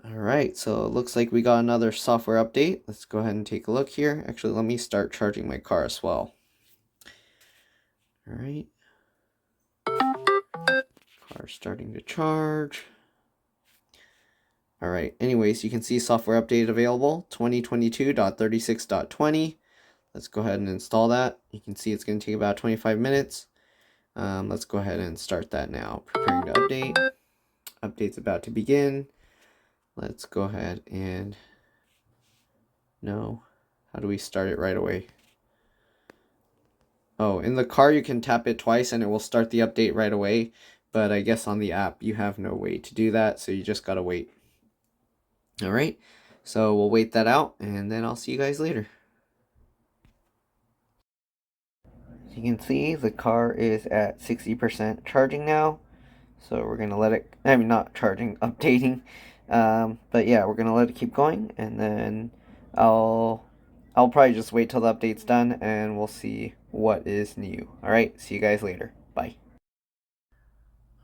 Alright, so it looks like we got another software update. Let's go ahead and take a look here. Actually, let me start charging my car as well. Alright. Car starting to charge. Alright, anyways, you can see software update available, 2022.36.20. Let's go ahead and install that. You can see it's going to take about 25 minutes. Let's go ahead and start that now. Preparing to update. Update's about to begin. Let's go ahead and... No. How do we start it right away? Oh, in the car you can tap it twice and it will start the update right away. But I guess on the app you have no way to do that, so you just gotta wait. Alright, so we'll wait that out and then I'll see you guys later. As you can see, the car is at 60% charging now. So we're gonna let it, I mean not charging, updating. But yeah, we're gonna let it keep going, and then I'll probably just wait till the update's done and we'll see what is new. Alright, see you guys later. Bye.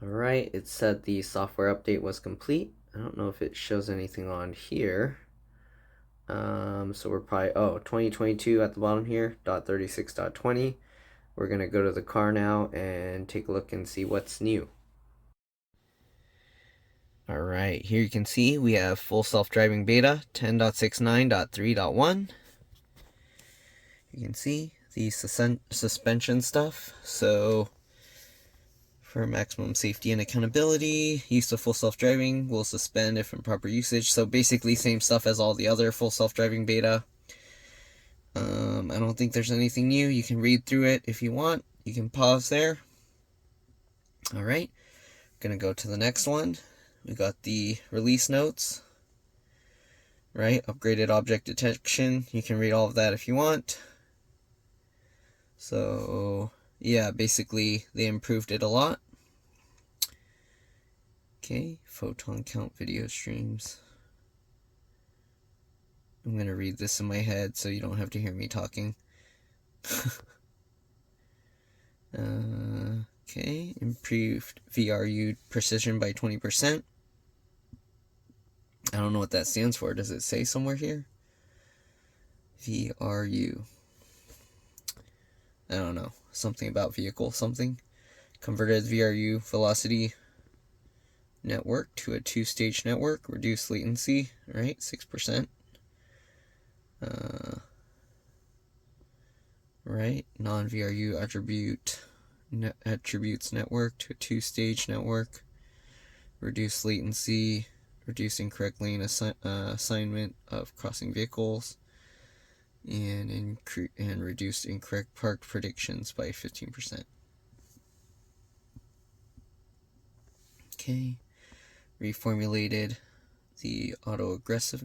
Alright, it said the software update was complete. I don't know if it shows anything on here. So we're probably, 2022 at the bottom here, .36.20. We're gonna go to the car now and take a look and see what's new. Alright, here you can see we have full self-driving beta 10.69.3.1. You can see the suspension stuff. So for maximum safety and accountability, use of full self-driving will suspend if improper usage. So basically same stuff as all the other full self-driving beta. I don't think there's anything new. You can read through it if you want. You can pause there. Alright, gonna go to the next one. We got the release notes, right? Upgraded object detection. You can read all of that if you want. So, yeah, basically they improved it a lot. Okay, photon count video streams. I'm going to read this in my head so you don't have to hear me talking. Okay, improved VRU precision by 20%. I don't know what that stands for. Does it say somewhere here? VRU. I don't know. Something about vehicle something. Converted VRU velocity network to a two-stage network. Reduced latency, right? 6%. Right? Non-VRU attributes network to a two-stage network. Reduced latency. Reduce incorrect lane assignment of crossing vehicles, and reduced incorrect park predictions by 15%. Okay, reformulated the regressive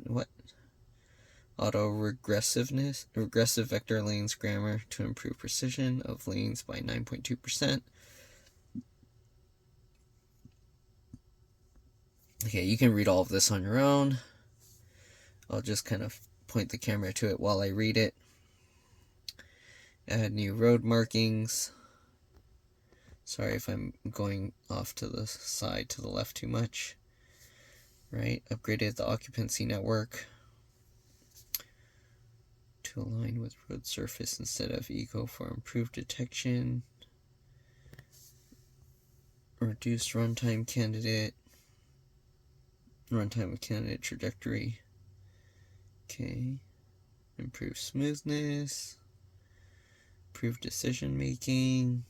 vector lanes grammar to improve precision of lanes by 9.2%. Okay, you can read all of this on your own. I'll just kind of point the camera to it while I read it. Add new road markings. Sorry if I'm going off to the side to the left too much. Right, upgraded the occupancy network to align with road surface instead of eco for improved detection. Reduced runtime of candidate trajectory. Okay. Improve smoothness. Improve decision making.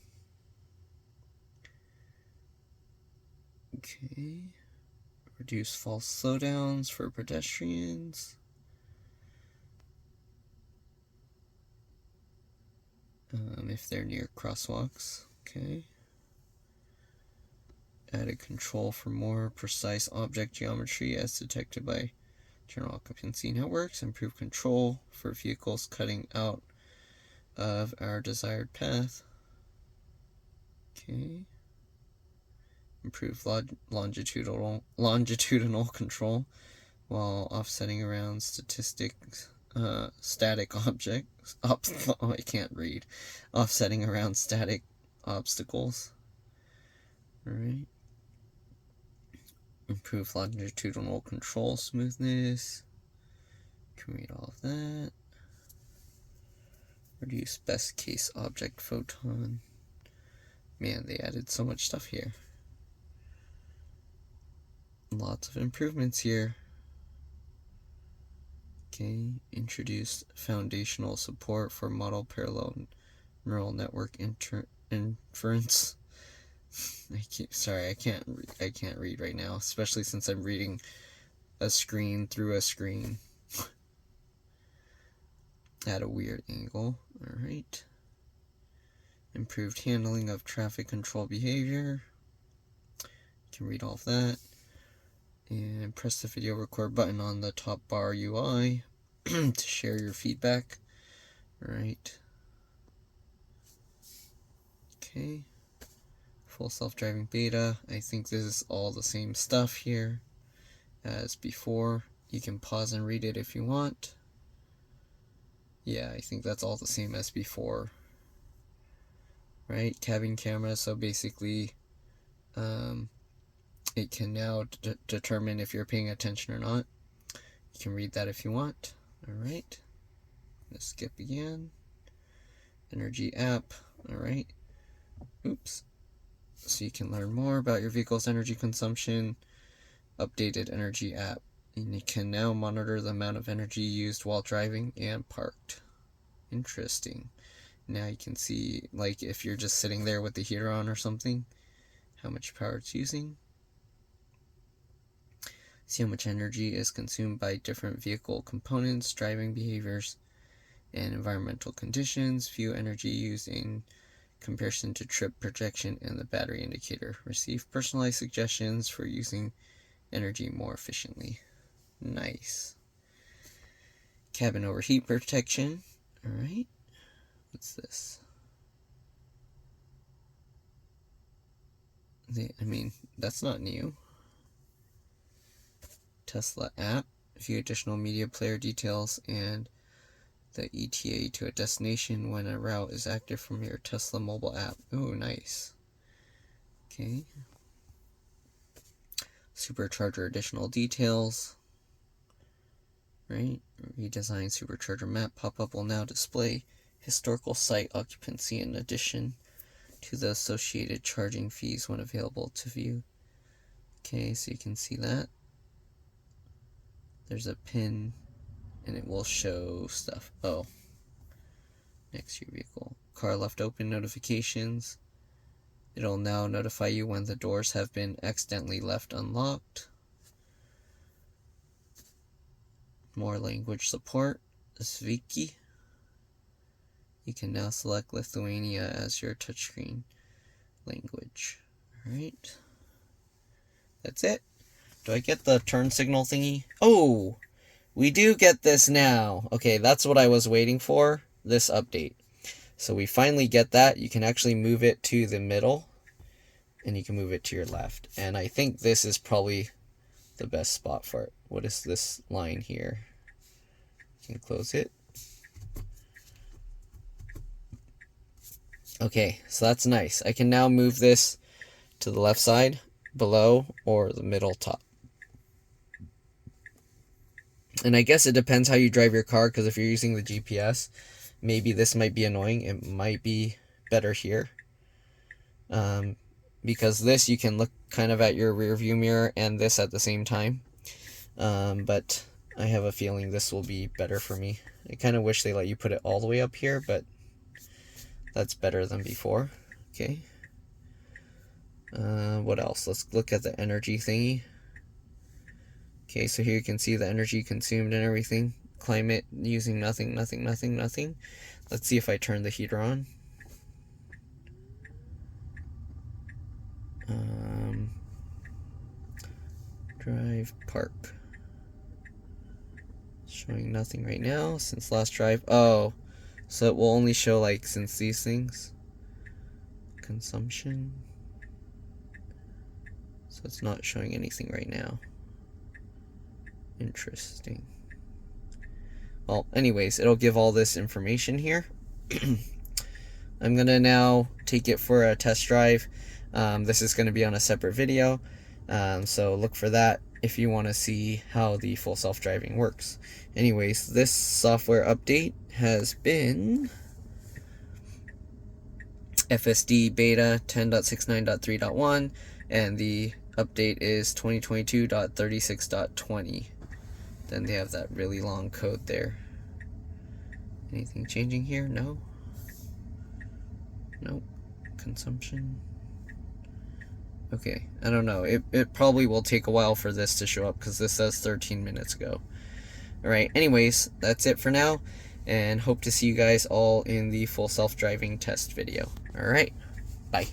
Okay. Reduce false slowdowns for pedestrians. If they're near crosswalks. Okay. Added control for more precise object geometry as detected by general occupancy networks. Improve control for vehicles cutting out of our desired path. Okay. Improve longitudinal control while offsetting around static objects. I can't read. Offsetting around static obstacles. Alright. Improve longitudinal control smoothness. Can read all of that. Reduce best case object photon. Man, they added so much stuff here. Lots of improvements here. Okay, introduced foundational support for model parallel neural network inference. I can't read right now, especially since I'm reading a screen through a screen at a weird angle. All right. Improved handling of traffic control behavior. You can read all of that. And press the video record button on the top bar UI to share your feedback. All right. Okay. Full self-driving beta. I think this is all the same stuff here as before. You can pause and read it if you want. Yeah, I think that's all the same as before. Right? Cabin camera, so basically it can now determine if you're paying attention or not. You can read that if you want. Alright. Let's skip again. Energy app. Alright. Oops. So you can learn more about your vehicle's energy consumption. Updated energy app. And you can now monitor the amount of energy used while driving and parked. Interesting. Now you can see, like, if you're just sitting there with the heater on or something, how much power it's using. See how much energy is consumed by different vehicle components, driving behaviors, and environmental conditions. View energy used in comparison to trip projection and the battery indicator. Receive personalized suggestions for using energy more efficiently. Nice. Cabin overheat protection. Alright. What's this? I mean, that's not new. Tesla app. View additional media player details and the ETA to a destination when a route is active from your Tesla mobile app. Oh, nice. Okay. Supercharger additional details. Right? Redesigned supercharger map pop-up will now display historical site occupancy in addition to the associated charging fees when available to view. Okay, so you can see that. There's a pin and it will show stuff. Oh, next to your vehicle. Car left open notifications. It'll now notify you when the doors have been accidentally left unlocked. More language support. Sviki. You can now select Lithuania as your touchscreen language. Alright. That's it. Do I get the turn signal thingy? Oh! We do get this now. Okay, that's what I was waiting for. This update. So we finally get that. You can actually move it to the middle. And you can move it to your left. And I think this is probably the best spot for it. What is this line here? You can close it. Okay, so that's nice. I can now move this to the left side, below, or the middle top. And I guess it depends how you drive your car, because if you're using the GPS, maybe this might be annoying. It might be better here. Because this, you can look kind of at your rear view mirror and this at the same time. But I have a feeling this will be better for me. I kind of wish they let you put it all the way up here, but that's better than before. Okay. What else? Let's look at the energy thingy. Okay, so here you can see the energy consumed and everything. Climate using nothing. Let's see if I turn the heater on. Drive, park. Showing nothing right now since last drive. Oh, so it will only show like since these things. Consumption. So it's not showing anything right now. Interesting. Well, anyways, it'll give all this information here. I'm gonna now take it for a test drive. This is gonna be on a separate video. So look for that if you want to see how the full self-driving works. Anyways, this software update has been FSD beta 10.69.3.1, and the update is 2022.36.20. Then they have that really long code there. Anything changing here? No. Nope. Consumption. Okay, I don't know. It probably will take a while for this to show up because this says 13 minutes ago. Alright, anyways, that's it for now, and hope to see you guys all in the full self-driving test video. Alright, bye.